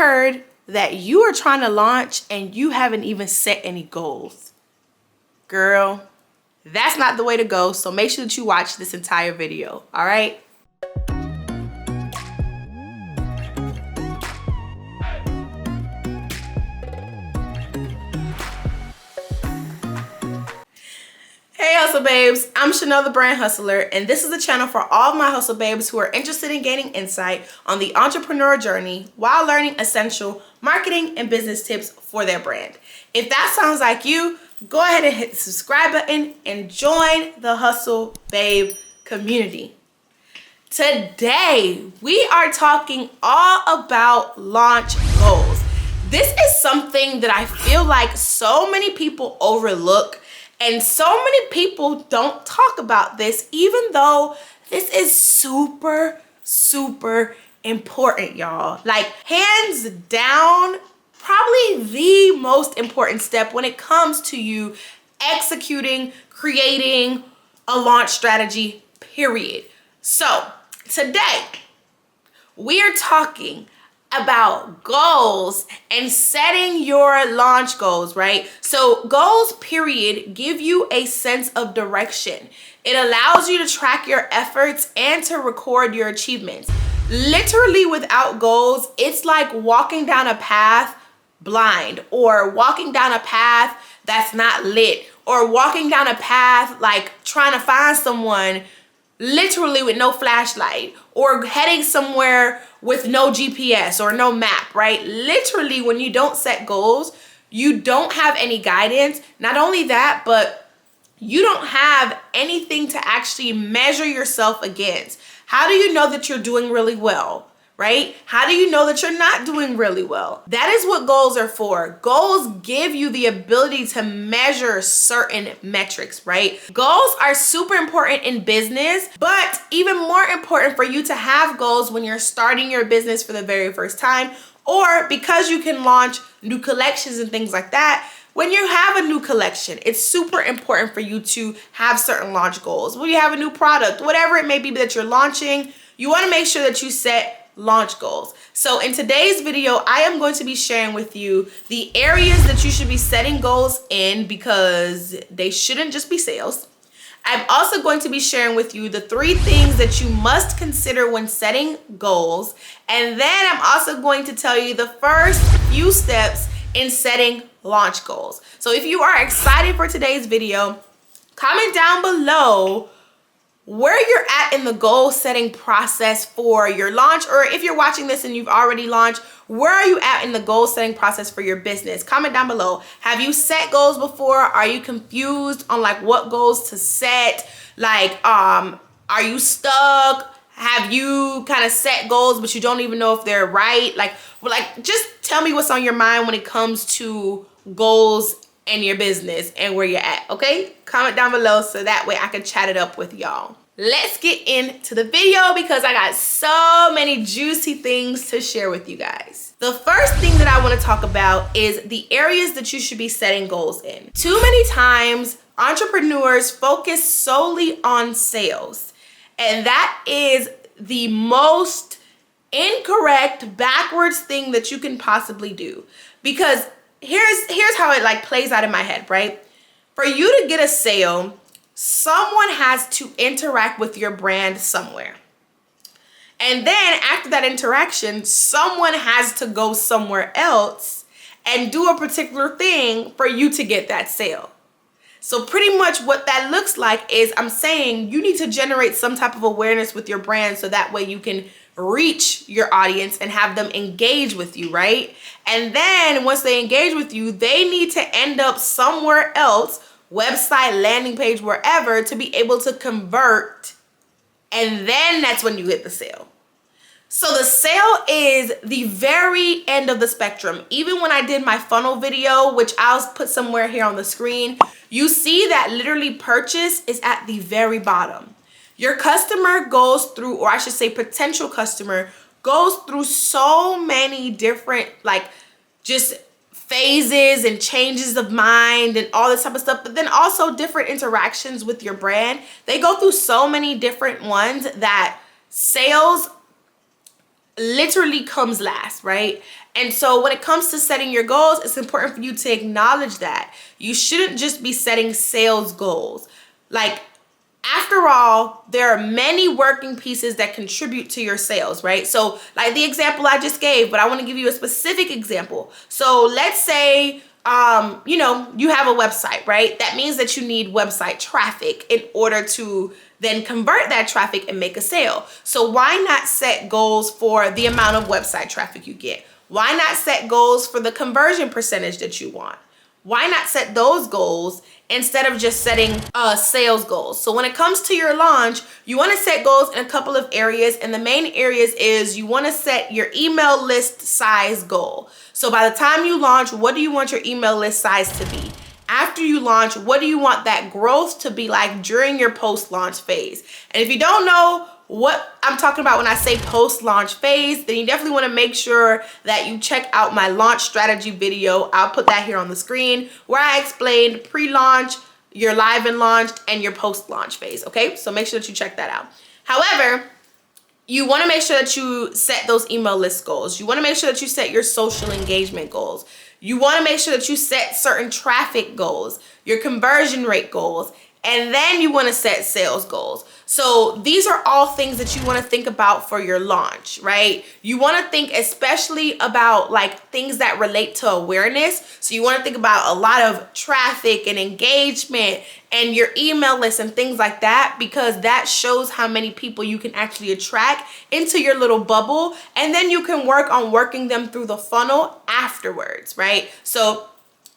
heard that you are trying to launch and you haven't even set any goals. Girl, that's not the way to go. So make sure that you watch this entire video, all right? Hey Hustle Babes, I'm Chanel the Brand Hustler, and this is the channel for all of my hustle babes who are interested in gaining insight on the entrepreneur journey while learning essential marketing and business tips for their brand. If that sounds like you, go ahead and hit the subscribe button and join the Hustle Babe community. Today, we are talking all about launch goals. This is something that I feel like so many people overlook. And so many people don't talk about this, even though this is super, super important, y'all. Like, hands down, probably the most important step when it comes to you executing, creating a launch strategy, period. So, today, we are talking about goals and setting your launch goals, right? So goals, period, give you a sense of direction. It allows you to track your efforts and to record your achievements. Literally, without goals, it's like walking down a path blind, or walking down a path that's not lit, or walking down a path like trying to find someone literally with no flashlight, or heading somewhere with no GPS or no map, right? Literally, when you don't set goals, you don't have any guidance. Not only that, but you don't have anything to actually measure yourself against. How do you know that you're doing really well, right? How do you know that you're not doing really well? That is what goals are for. Goals give you the ability to measure certain metrics, right? Goals are super important in business, but even more important for you to have goals when you're starting your business for the very first time, or because you can launch new collections and things like that. When you have a new collection, it's super important for you to have certain launch goals. When you have a new product, whatever it may be that you're launching, you want to make sure that you set launch goals. So in today's video, I am going to be sharing with you the areas that you should be setting goals in, because they shouldn't just be sales. I'm also going to be sharing with you the 3 things that you must consider when setting goals. And then I'm also going to tell you the first few steps in setting launch goals. So if you are excited for today's video, comment down below where you're at in the goal setting process for your launch, or if you're watching this and you've already launched, where are you at in the goal setting process for your business? Comment down below. Have you set goals before? Are you confused on like what goals to set? Like, are you stuck? Have you kind of set goals but you don't even know if they're right? Like just tell me what's on your mind when it comes to goals and your business and where you're at, okay? Comment down below so that way I can chat it up with y'all. Let's get into the video because I got so many juicy things to share with you guys. The first thing that I want to talk about is the areas that you should be setting goals in. Too many times, entrepreneurs focus solely on sales, and that is the most incorrect, backwards thing that you can possibly do. Because here's how it like plays out in my head, right? For you to get a sale, someone has to interact with your brand somewhere. And then after that interaction, someone has to go somewhere else and do a particular thing for you to get that sale. So pretty much what that looks like is I'm saying you need to generate some type of awareness with your brand so that way you can reach your audience and have them engage with you, right? And then once they engage with you, they need to end up somewhere else, website, landing page, wherever, to be able to convert. And then that's when you get the sale. So the sale is the very end of the spectrum. Even when I did my funnel video, which I'll put somewhere here on the screen, you see that literally purchase is at the very bottom. Your customer goes through, or I should say potential customer, goes through so many different like just phases and changes of mind and all this type of stuff, but then also different interactions with your brand. They go through so many different ones that sales literally comes last, right? And so when it comes to setting your goals, it's important for you to acknowledge that. You shouldn't just be setting sales goals. Like, after all, there are many working pieces that contribute to your sales, right? So like the example I just gave, but I want to give you a specific example. So let's say, you have a website, right? That means that you need website traffic in order to then convert that traffic and make a sale. So why not set goals for the amount of website traffic you get? Why not set goals for the conversion percentage that you want? Why not set those goals instead of just setting sales goals? So when it comes to your launch, you want to set goals in a couple of areas, and the main areas is you want to set your email list size goal. So by the time you launch, what do you want your email list size to be? After you launch, what do you want that growth to be like during your post-launch phase? And if you don't know what I'm talking about when I say post-launch phase, then you definitely want to make sure that you check out my launch strategy video. I'll put that here on the screen, where I explained pre-launch, your live and launched, and your post-launch phase, okay? So make sure that you check that out. However, you want to make sure that you set those email list goals. You want to make sure that you set your social engagement goals. You want to make sure that you set certain traffic goals, your conversion rate goals, and then you want to set sales goals. So these are all things that you want to think about for your launch, right? You want to think especially about like things that relate to awareness. So you want to think about a lot of traffic and engagement and your email list and things like that, because that shows how many people you can actually attract into your little bubble. And then you can work on working them through the funnel afterwards, right? So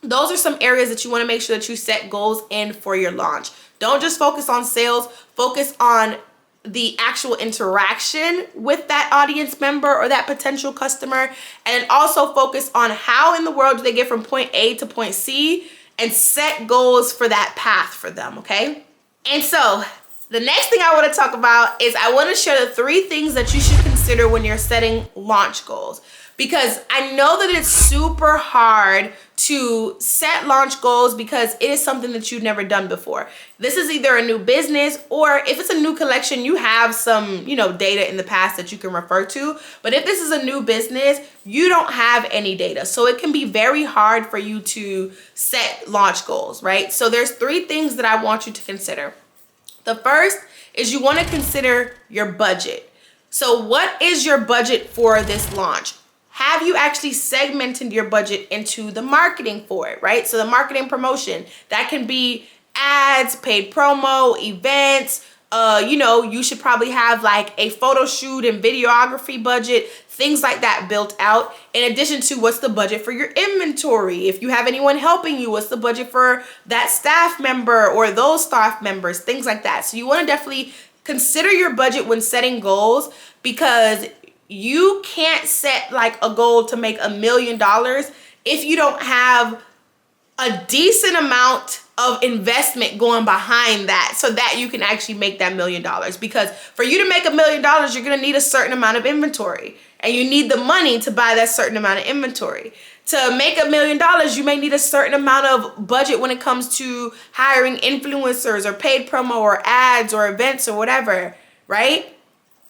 those are some areas that you want to make sure that you set goals in for your launch. Don't just focus on sales, focus on the actual interaction with that audience member or that potential customer, and also focus on how in the world do they get from point A to point C, and set goals for that path for them, okay? And so the next thing I want to talk about is I want to share the 3 things that you should consider when you're setting launch goals. Because I know that it's super hard to set launch goals because it is something that you've never done before. This is either a new business, or if it's a new collection, you have some, data in the past that you can refer to. But if this is a new business, you don't have any data. So it can be very hard for you to set launch goals, right? So there's 3 things that I want you to consider. The first is you want to consider your budget. So what is your budget for this launch? Have you actually segmented your budget into the marketing for it, right? So the marketing promotion, that can be ads, paid promo, events. You should probably have like a photo shoot and videography budget, things like that built out. In addition to what's the budget for your inventory? If you have anyone helping you, what's the budget for that staff member or those staff members, things like that. So you want to definitely consider your budget when setting goals, because you can't set like a goal to make $1 million if you don't have a decent amount of investment going behind that, so that you can actually make that $1 million. Because for you to make $1 million, you're going to need a certain amount of inventory, and you need the money to buy that certain amount of inventory. To make $1 million, you may need a certain amount of budget when it comes to hiring influencers or paid promo or ads or events or whatever, right?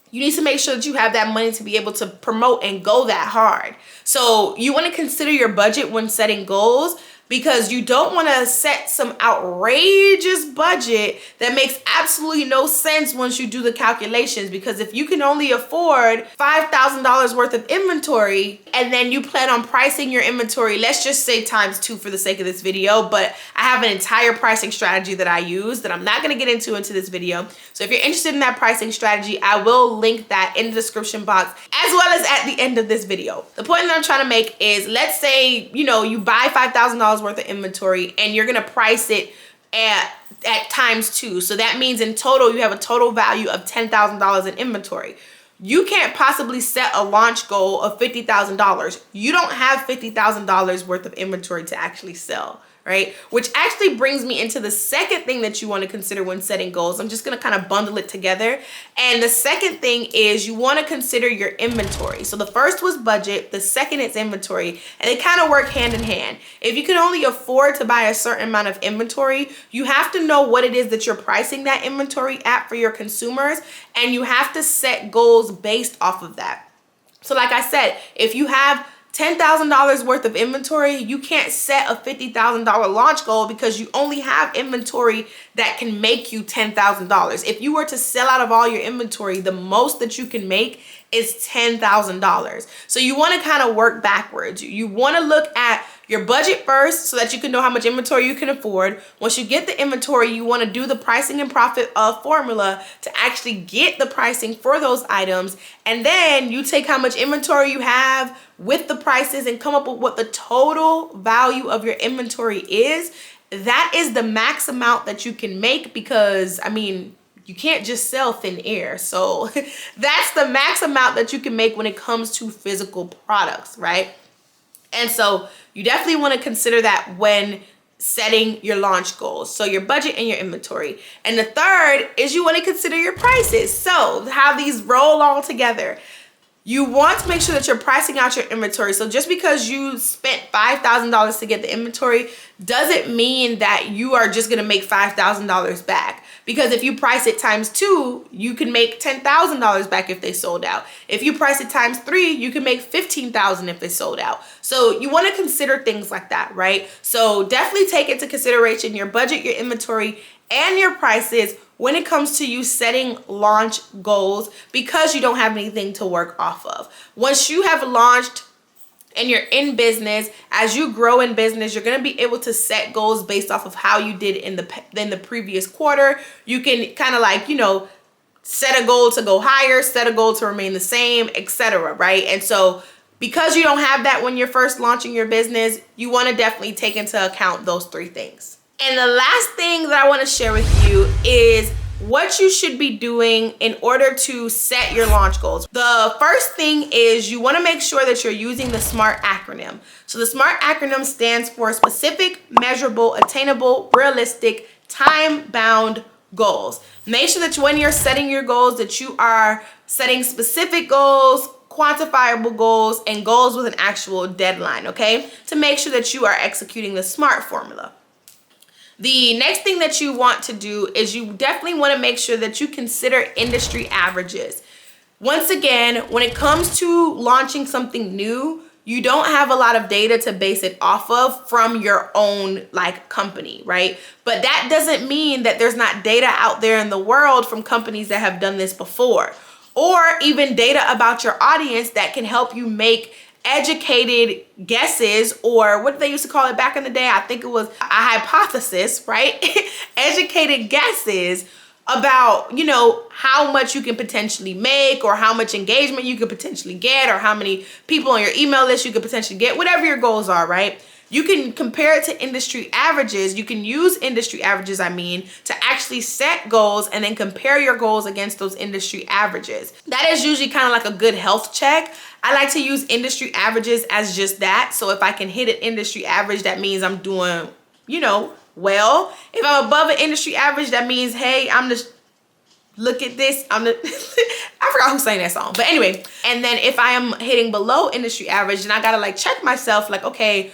You need to make sure that you have that money to be able to promote and go that hard. So you want to consider your budget when setting goals, because you don't want to set some outrageous budget that makes absolutely no sense once you do the calculations. Because if you can only afford $5,000 worth of inventory, and then you plan on pricing your inventory, let's just say ×2 for the sake of this video, but I have an entire pricing strategy that I use that I'm not going to get into this video. So if you're interested in that pricing strategy, I will link that in the description box, as well as at the end of this video. The point that I'm trying to make is, let's say, you buy $5,000 worth of inventory and you're going to price it at ×2. So that means in total, you have a total value of $10,000 in inventory. You can't possibly set a launch goal of $50,000. You don't have $50,000 worth of inventory to actually sell, right? Which actually brings me into the second thing that you want to consider when setting goals. I'm just going to kind of bundle it together. And the second thing is you want to consider your inventory. So the first was budget, the second is inventory, and they kind of work hand in hand. If you can only afford to buy a certain amount of inventory, you have to know what it is that you're pricing that inventory at for your consumers, and you have to set goals based off of that. So like I said, if you have $10,000 worth of inventory, you can't set a $50,000 launch goal because you only have inventory that can make you $10,000. If you were to sell out of all your inventory, the most that you can make is $10,000. So you want to kind of work backwards. You want to look at your budget first so that you can know how much inventory you can afford. Once you get the inventory, you want to do the pricing and profit formula to actually get the pricing for those items. And then you take how much inventory you have with the prices and come up with what the total value of your inventory is. That is the max amount that you can make, because I mean, you can't just sell thin air. So that's the max amount that you can make when it comes to physical products, right? And so you definitely want to consider that when setting your launch goals. So your budget and your inventory. And the third is you want to consider your prices. So how these roll all together. You want to make sure that you're pricing out your inventory. So just because you spent $5,000 to get the inventory doesn't mean that you are just going to make $5,000 back. Because if you price it times 2, you can make $10,000 back if they sold out. If you price it times 3, you can make $15,000 if they sold out. So you want to consider things like that, right? So definitely take into consideration your budget, your inventory, and your prices when it comes to you setting launch goals, because you don't have anything to work off of. Once you have launched and you're in business, as you grow in business, you're going to be able to set goals based off of how you did in the previous quarter. You can kind of like, you know, set a goal to go higher, set a goal to remain the same, etc., right? And so because you don't have that when you're first launching your business, you want to definitely take into account those 3 things. And the last thing that I want to share with you is what you should be doing in order to set your launch goals. The first thing is you want to make sure that you're using the SMART acronym. So the SMART acronym stands for specific, measurable, attainable, realistic, time-bound goals. Make sure that when you're setting your goals that you are setting specific goals, quantifiable goals, and goals with an actual deadline, okay? To make sure that you are executing the SMART formula. The next thing that you want to do is you definitely want to make sure that you consider industry averages. Once again, when it comes to launching something new, you don't have a lot of data to base it off of from your own like company, right? But that doesn't mean that there's not data out there in the world from companies that have done this before, or even data about your audience that can help you make educated guesses, or what they used to call it back in the day, I think it was a hypothesis, right? Educated guesses about, you know, how much you can potentially make, or how much engagement you could potentially get, or how many people on your email list you could potentially get, whatever your goals are, right? You can compare it to industry averages. You can use industry averages, to actually set goals and then compare your goals against those industry averages. That is usually kind of like a good health check. I like to use industry averages as just that. So if I can hit an industry average, that means I'm doing, you know, well. If I'm above an industry average, that means, hey, I'm just, look at this, I forgot who sang that song, but anyway. And then if I am hitting below industry average, then I gotta like check myself, like, okay,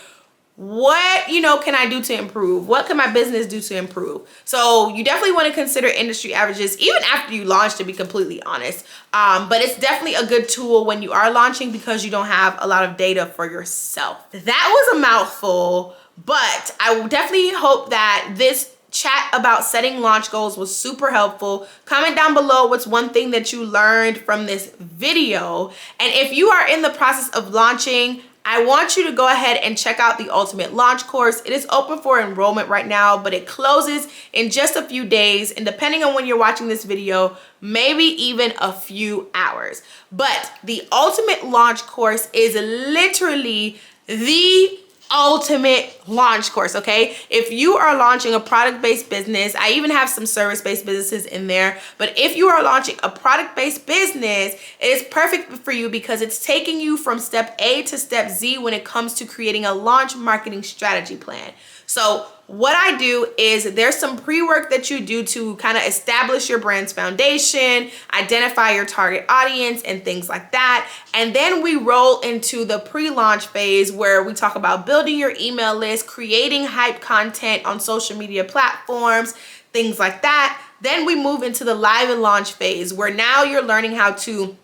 what, you know, can I do to improve? What can my business do to improve? So you definitely want to consider industry averages even after you launch, to be completely honest. But it's definitely a good tool when you are launching because you don't have a lot of data for yourself. That was a mouthful, but I definitely hope that this chat about setting launch goals was super helpful. Comment down below what's one thing that you learned from this video. And if you are in the process of launching, I want you to go ahead and check out the Ultimate Launch course. It is open for enrollment right now, but it closes in just a few days, and depending on when you're watching this video, maybe even a few hours. But the Ultimate Launch course is literally the ultimate launch course, okay? If you are launching a product-based business, I even have some service-based businesses in there, but if you are launching a product-based business, it is perfect for you because it's taking you from step A to step Z when it comes to creating a launch marketing strategy plan. So what I do is there's some pre-work that you do to kind of establish your brand's foundation, identify your target audience and things like that. And then we roll into the pre-launch phase where we talk about building your email list, creating hype content on social media platforms, things like that. Then we move into the live and launch phase where now you're learning how to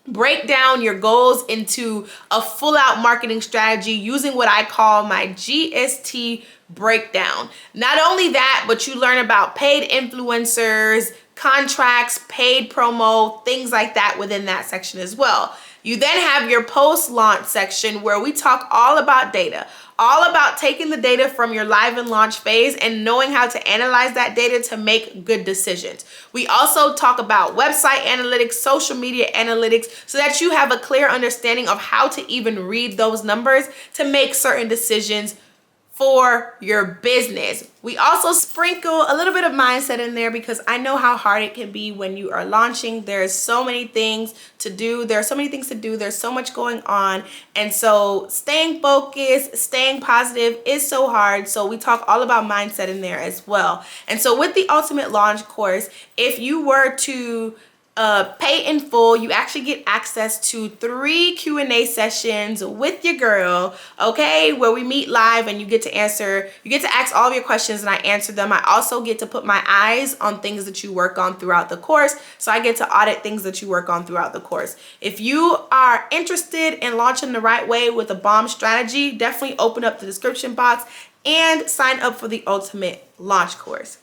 break down your goals into a full out marketing strategy using what I call my GST breakdown. Not only that, but you learn about paid influencers, contracts, paid promo, things like that within that section as well. You then have your post-launch section where we talk all about data, all about taking the data from your live and launch phase and knowing how to analyze that data to make good decisions. We also talk about website analytics, social media analytics, so that you have a clear understanding of how to even read those numbers to make certain decisions for your business. We also sprinkle a little bit of mindset in there because I know how hard it can be when you are launching. There's so many things to do. There's so much going on. And so staying focused, staying positive is so hard. So we talk all about mindset in there as well. And so with the Ultimate Launch course, if you were to pay in full, you actually get access to 3 Q&A sessions with your girl, okay, where we meet live and you get to ask all of your questions and I answer them. I also get to put my eyes on things that you work on throughout the course, so I get to audit things that you work on throughout the course. If you are interested in launching the right way with a bomb strategy, definitely open up the description box and sign up for the Ultimate Launch course.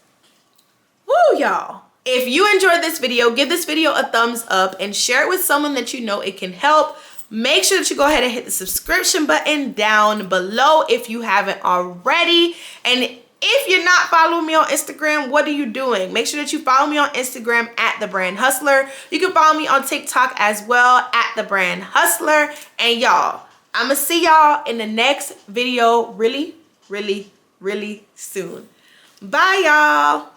Woo, y'all. If you enjoyed this video, give this video a thumbs up and share it with someone that you know it can help. Make sure that you go ahead and hit the subscription button down below if you haven't already. And if you're not following me on Instagram, what are you doing? Make sure that you follow me on Instagram at The Brand Hustler. You can follow me on TikTok as well at The Brand Hustler. And y'all, I'm gonna see y'all in the next video really, really, really soon. Bye, y'all.